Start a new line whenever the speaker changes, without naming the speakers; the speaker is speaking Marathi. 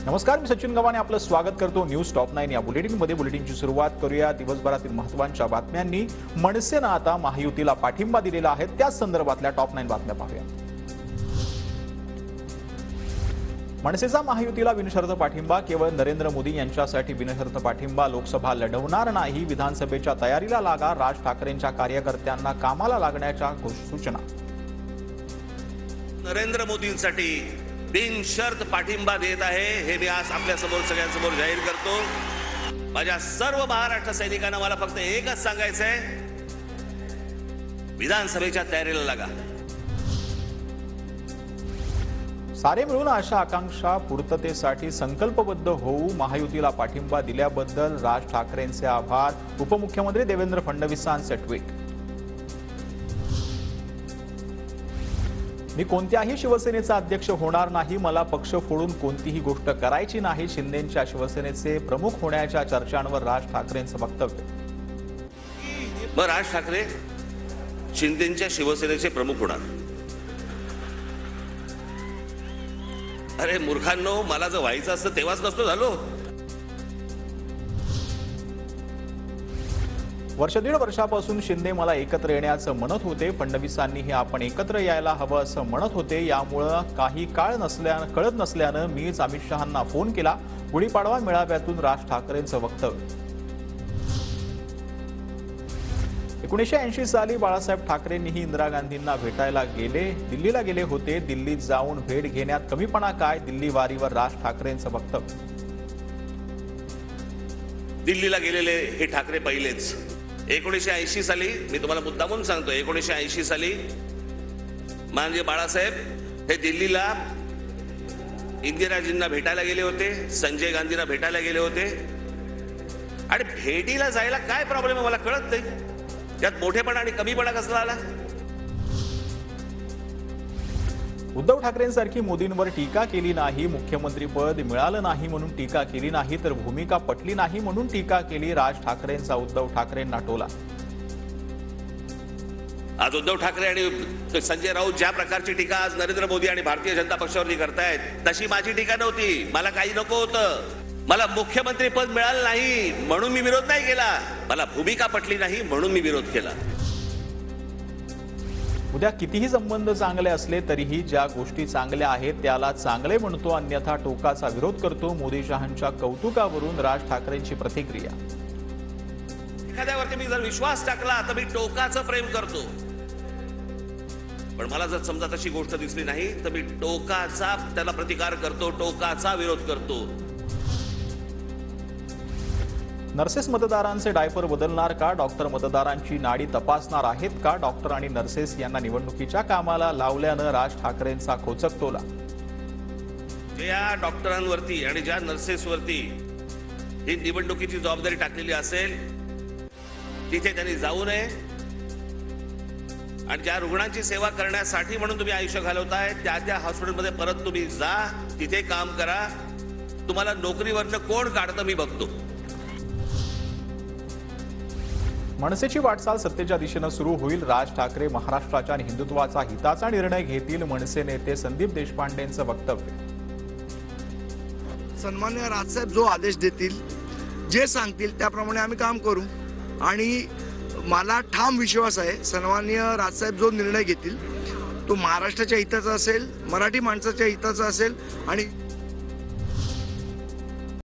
नमस्कार, मी सचिन गव्हाणे आपलं स्वागत करतो न्यूज टॉप 9 या बुलेटिनमध्ये। बुलेटिनची सुरुवात करूया दिवसभरातील महत्त्वाच्या बातम्यांनी। मनसेनं आता महायुतीला पाठिंबा दिलेला आहे, त्याच संदर्भातल्या टॉप 9 बातम्या पाहूया। मनसेचा महायुतीला बिनशर्त पाठिंबा। केवळ नरेंद्र मोदी यांच्यासाठी बिनशर्त पाठिंबा। लोकसभा लढवणार नाही, विधानसभेच्या तयारीला लागा। राज ठाकरेंच्या कार्यकर्त्यांना कामाला लागण्याच्या सूचना।
नरेंद्र मोदींसाठी बिनशर्त पाठिंबा देत आहे हे मी आज आपल्या समोर सगळ्यांसमोर जाहीर करतो। माझ्या सर्व महाराष्ट्र सैनिकांना मला फक्त एकच सांगायचं आहे, विधानसभेच्या तयारीला लागा।
सारे मिळून आशा आकांक्षा पूर्ततेसाठी संकल्पबद्ध होऊ। महायुतीला पाठिंबा दिल्याबद्दल राज ठाकरेंचे आभार। उपमुख्यमंत्री देवेंद्र फडणवीसांचे ट्विट। मी कोणत्याही शिवसेनेचा अध्यक्ष होणार नाही, मला पक्ष फोडून कोणतीही गोष्ट करायची नाही। शिंदेंच्या शिवसेनेचे प्रमुख होण्याच्या चर्चांवर राज ठाकरेंचं वक्तव्य।
मग राज ठाकरे शिंदेंच्या शिवसेनेचे प्रमुख होणार? अरे मूर्खांनो, मला जर व्हायचं असतं तेव्हाच नसतो झालो।
वर्ष दीड वर्षापासून शिंदे मला एकत्र येण्याचं म्हणत होते। फडणवीसांनीही आपण एकत्र यायला हवं असं म्हणत होते। यामुळे काही काळ कळत नसल्यानं मीच अमित शहांना फोन केला। गुढीपाडवा मेळाव्यातून राज ठाकरेंचं वक्तव्य। 1980 साली बाळासाहेब ठाकरेंनीही इंदिरा गांधींना भेटायला दिल्लीला गेले होते। दिल्लीत जाऊन भेट घेण्यात कमीपणा काय? दिल्ली वारीवर राज ठाकरेंचं वक्तव्य।
दिल्लीला गेलेले हे ठाकरे पहिलेच। 1980 साली मी तुम्हाला मुद्दामून सांगतो, 1980 साली माननीय बाळासाहेब हे दिल्लीला इंदिराजींना भेटायला गेले होते, संजय गांधींना भेटायला गेले होते। आणि भेटीला जायला काय प्रॉब्लेम आहे मला कळत नाही, त्यात मोठेपणा आणि कमीपणा कसला आला?
उद्धव ठाकरेंसारखी मोदींवर टीका केली नाही। मुख्यमंत्रीपद मिळालं नाही म्हणून टीका केली नाही, तर भूमिका पटली नाही म्हणून टीका केली। राज ठाकरेंचा उद्धव ठाकरेंना टोला।
आज उद्धव ठाकरे आणि संजय राऊत ज्या प्रकारची टीका आज नरेंद्र मोदी आणि भारतीय जनता पक्षावरती करतायत, तशी माझी टीका नव्हती। मला काही नको होतं, मला मुख्यमंत्री पद मिळालं नाही म्हणून मी विरोध नाही केला, मला भूमिका पटली नाही म्हणून मी विरोध केला।
उद्या कितीही संबंध चांगले असले तरीही ज्या गोष्टी चांगल्या आहेत त्याला चांगले म्हणतो, अन्यथा टोकाचा विरोध करतो। मोदी शहांच्या कौतुकावरून राज ठाकरेंची प्रतिक्रिया।
एखाद्यावरती मी जर विश्वास टाकला तर मी टोकाचं प्रेम करतो, पण मला जर समजा तशी गोष्ट दिसली नाही तर मी टोकाचा त्याला प्रतिकार करतो, टोकाचा विरोध करतो।
नर्सेस मतदारांचे डायपर बदलणार का? डॉक्टर मतदारांची नाडी तपासणार आहेत का? डॉक्टर आणि नर्सेस यांना निवडणुकीच्या कामाला लावल्यानं राज ठाकरेंचा खोचक टोला।
ज्या डॉक्टरांवरती आणि ज्या नर्सेसवरती ही निवडणुकीची जबाबदारी टाकलेली असेल तिथे त्यांनी जाऊ नये, आणि ज्या रुग्णांची सेवा करण्यासाठी म्हणून तुम्ही आयुष्य घालवताय त्या हॉस्पिटलमध्ये परत तुम्ही जा, तिथे काम करा। तुम्हाला नोकरीवरनं कोण काढतं मी बघतो।
मनसेची वाटचाल सत्तेच्या दिशेनं सुरू होईल। राज ठाकरे महाराष्ट्राच्या आणि हिंदुत्वाचा हिताचा निर्णय घेतील। मनसे नेते संदीप देशपांडेंचं वक्तव्य।
सन्माननीय राजसाहेब जो आदेश देतील, जे सांगतील त्याप्रमाणे आम्ही काम करू, आणि मला ठाम विश्वास आहे सन्माननीय राजसाहेब जो निर्णय घेतील तो महाराष्ट्राच्या हिताचा असेल, मराठी माणसाच्या हिताचा असेल आणि